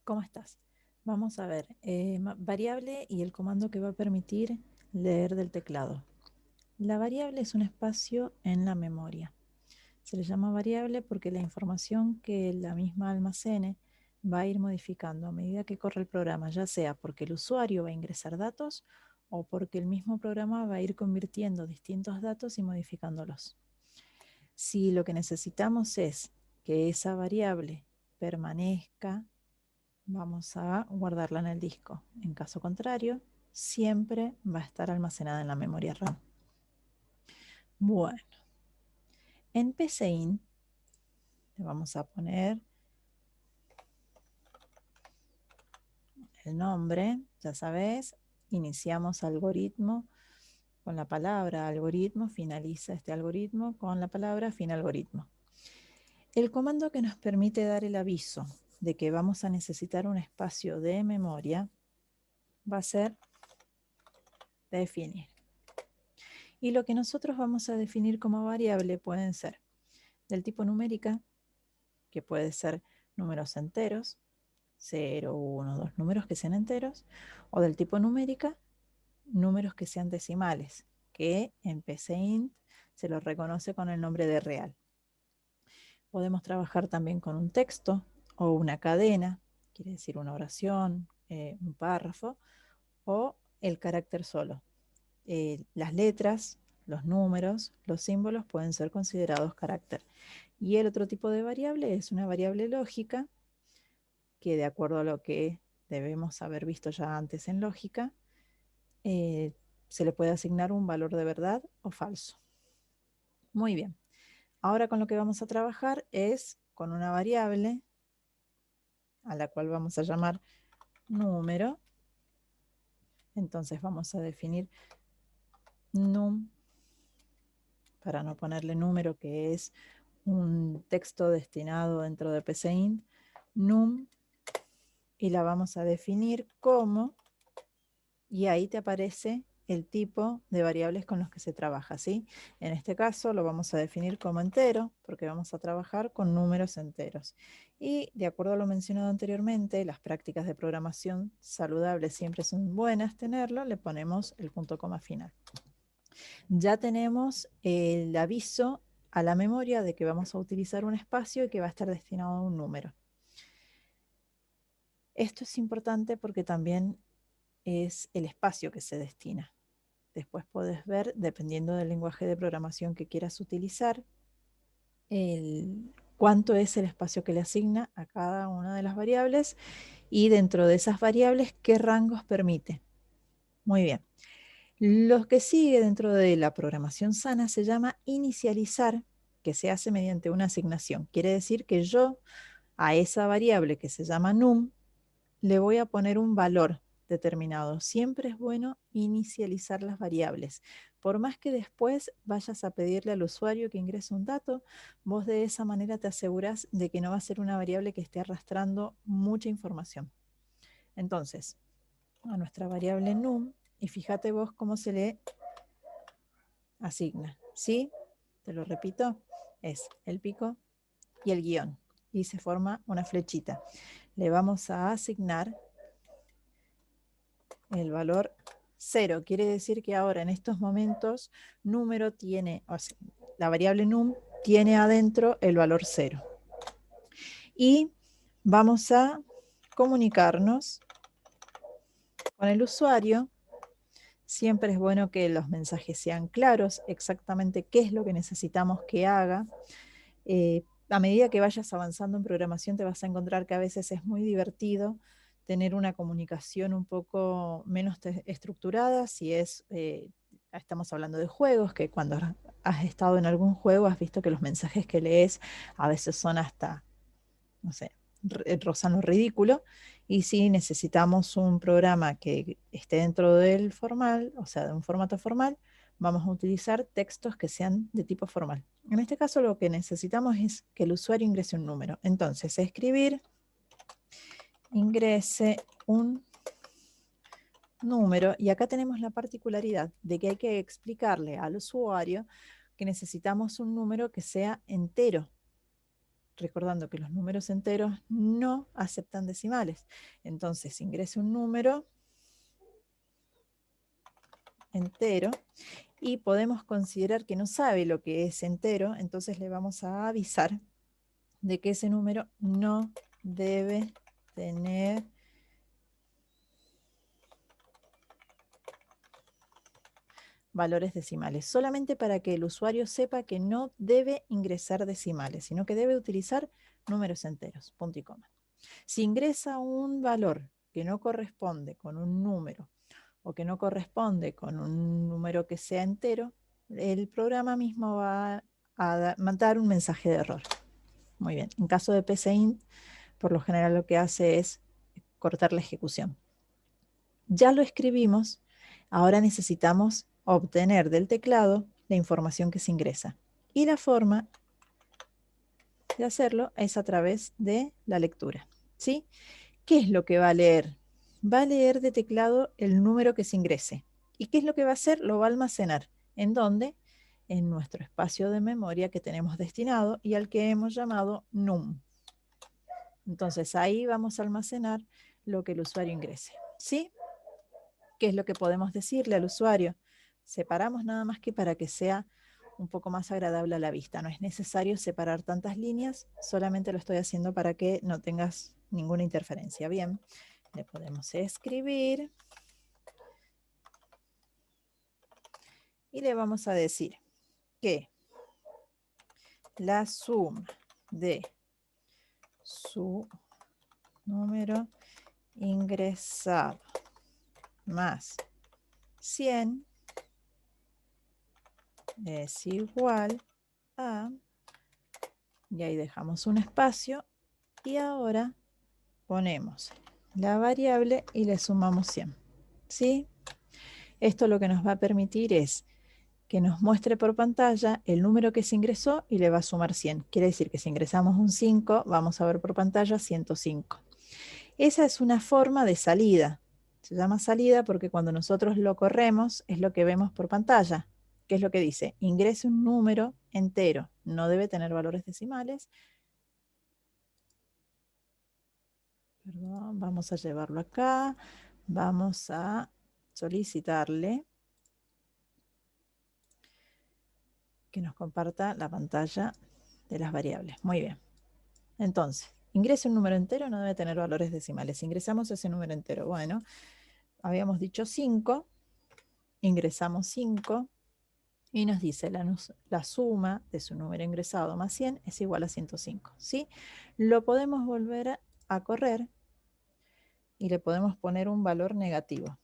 ¿Cómo estás? Vamos a ver, variable y el comando que va a permitir leer del teclado. La variable es un espacio en la memoria. Se le llama variable porque la información que la misma almacene va a ir modificando a medida que corre el programa, ya sea porque el usuario va a ingresar datos o porque el mismo programa va a ir convirtiendo distintos datos y modificándolos. Si lo que necesitamos es que esa variable permanezca, vamos a guardarla en el disco. En caso contrario, siempre va a estar almacenada en la memoria RAM. Bueno, en PCInt le vamos a poner el nombre, ya sabes, iniciamos algoritmo con la palabra algoritmo, finaliza este algoritmo con la palabra fin algoritmo. El comando que nos permite dar el aviso de que vamos a necesitar un espacio de memoria va a ser definir. Y lo que nosotros vamos a definir como variable pueden ser del tipo numérica, que puede ser números enteros, 0, 1, 2, números que sean enteros, o del tipo numérica, números que sean decimales, que en PCInt se los reconoce con el nombre de real. Podemos trabajar también con un texto o una cadena, quiere decir una oración, un párrafo, o el carácter solo. Las letras, los números, los símbolos pueden ser considerados carácter. Y el otro tipo de variable es una variable lógica, que de acuerdo a lo que debemos haber visto ya antes en lógica, se le puede asignar un valor de verdad o falso. Muy bien. Ahora con lo que vamos a trabajar es con una variable a la cual vamos a llamar número. Entonces vamos a definir num, para no ponerle número, que es un texto destinado dentro de PCInt, num, y la vamos a definir como, y ahí te aparece el tipo de variables con los que se trabaja, ¿sí? En este caso lo vamos a definir como entero, porque vamos a trabajar con números enteros. Y de acuerdo a lo mencionado anteriormente, las prácticas de programación saludables siempre son buenas tenerlo, le ponemos el punto coma final. Ya tenemos el aviso a la memoria de que vamos a utilizar un espacio y que va a estar destinado a un número. Esto es importante porque también es el espacio que se destina. Después podés ver, dependiendo del lenguaje de programación que quieras utilizar, cuánto es el espacio que le asigna a cada una de las variables y dentro de esas variables qué rangos permite. Muy bien. Lo que sigue dentro de la programación sana se llama inicializar, que se hace mediante una asignación. Quiere decir que yo a esa variable que se llama num le voy a poner un valor determinado. Siempre es bueno inicializar las variables. Por más que después vayas a pedirle al usuario que ingrese un dato, vos de esa manera te aseguras de que no va a ser una variable que esté arrastrando mucha información. Entonces, a nuestra variable num, y fíjate vos cómo se le asigna, ¿sí? Te lo repito, es el pico y el guión, y se forma una flechita. Le vamos a asignar el valor 0. Quiere decir que ahora en estos momentos número tiene, o sea, la variable num tiene adentro el valor 0. Y vamos a comunicarnos con el usuario. Siempre es bueno que los mensajes sean claros, exactamente qué es lo que necesitamos que haga. A medida que vayas avanzando en programación te vas a encontrar que a veces es muy divertido tener una comunicación un poco menos estructurada, si es, estamos hablando de juegos, que cuando has estado en algún juego has visto que los mensajes que lees a veces son hasta, no sé, rozan lo ridículo, y si necesitamos un programa que esté dentro del formal, o sea, de un formato formal, vamos a utilizar textos que sean de tipo formal. En este caso lo que necesitamos es que el usuario ingrese un número. Entonces, escribir ingrese un número, y acá tenemos la particularidad de que hay que explicarle al usuario que necesitamos un número que sea entero, recordando que los números enteros no aceptan decimales. Entonces ingrese un número entero y podemos considerar que no sabe lo que es entero, entonces le vamos a avisar de que ese número no debe tener valores decimales, solamente para que el usuario sepa que no debe ingresar decimales, sino que debe utilizar números enteros, punto y coma. Si ingresa un valor que no corresponde con un número o que no corresponde con un número que sea entero, el programa mismo va a mandar un mensaje de error. Muy bien, en caso de PCInt, por lo general lo que hace es cortar la ejecución. Ya lo escribimos, ahora necesitamos obtener del teclado la información que se ingresa. Y la forma de hacerlo es a través de la lectura. ¿Sí? ¿Qué es lo que va a leer? Va a leer de teclado el número que se ingrese. ¿Y qué es lo que va a hacer? Lo va a almacenar. ¿En dónde? En nuestro espacio de memoria que tenemos destinado y al que hemos llamado num. Entonces ahí vamos a almacenar lo que el usuario ingrese. ¿Sí? ¿Qué es lo que podemos decirle al usuario? Separamos nada más que para que sea un poco más agradable a la vista. No es necesario separar tantas líneas, solamente lo estoy haciendo para que no tengas ninguna interferencia. Bien, le podemos escribir y le vamos a decir que la suma de su número ingresado más 100 es igual a, y ahí dejamos un espacio, y ahora ponemos la variable y le sumamos 100. ¿Sí? Esto lo que nos va a permitir es que nos muestre por pantalla el número que se ingresó y le va a sumar 100. Quiere decir que si ingresamos un 5, vamos a ver por pantalla 105. Esa es una forma de salida. Se llama salida porque cuando nosotros lo corremos es lo que vemos por pantalla. ¿Qué es lo que dice? Ingrese un número entero. No debe tener valores decimales. Perdón, vamos a llevarlo acá. Vamos a solicitarle que nos comparta la pantalla de las variables. Muy bien. Entonces, ingrese un número entero, no debe tener valores decimales. Ingresamos ese número entero. Bueno, habíamos dicho 5. Ingresamos 5 y nos dice la suma de su número ingresado más 100 es igual a 105. ¿Sí? Lo podemos volver a correr y le podemos poner un valor negativo.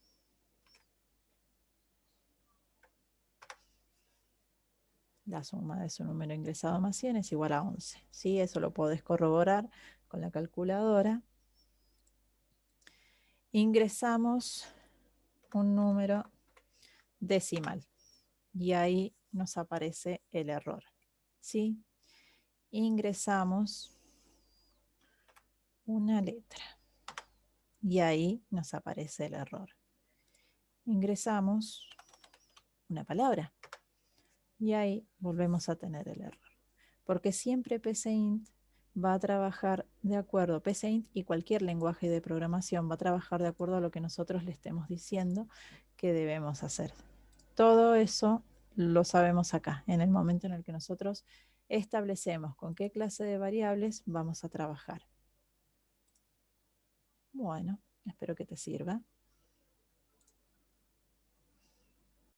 La suma de su número ingresado más 100 es igual a 11. ¿Sí? Eso lo podés corroborar con la calculadora. Ingresamos un número decimal y ahí nos aparece el error. ¿Sí? Ingresamos una letra y ahí nos aparece el error. Ingresamos una palabra y ahí volvemos a tener el error. Porque siempre PCInt va a trabajar de acuerdo, PCInt y cualquier lenguaje de programación va a trabajar de acuerdo a lo que nosotros le estemos diciendo que debemos hacer. Todo eso lo sabemos acá, en el momento en el que nosotros establecemos con qué clase de variables vamos a trabajar. Bueno, espero que te sirva.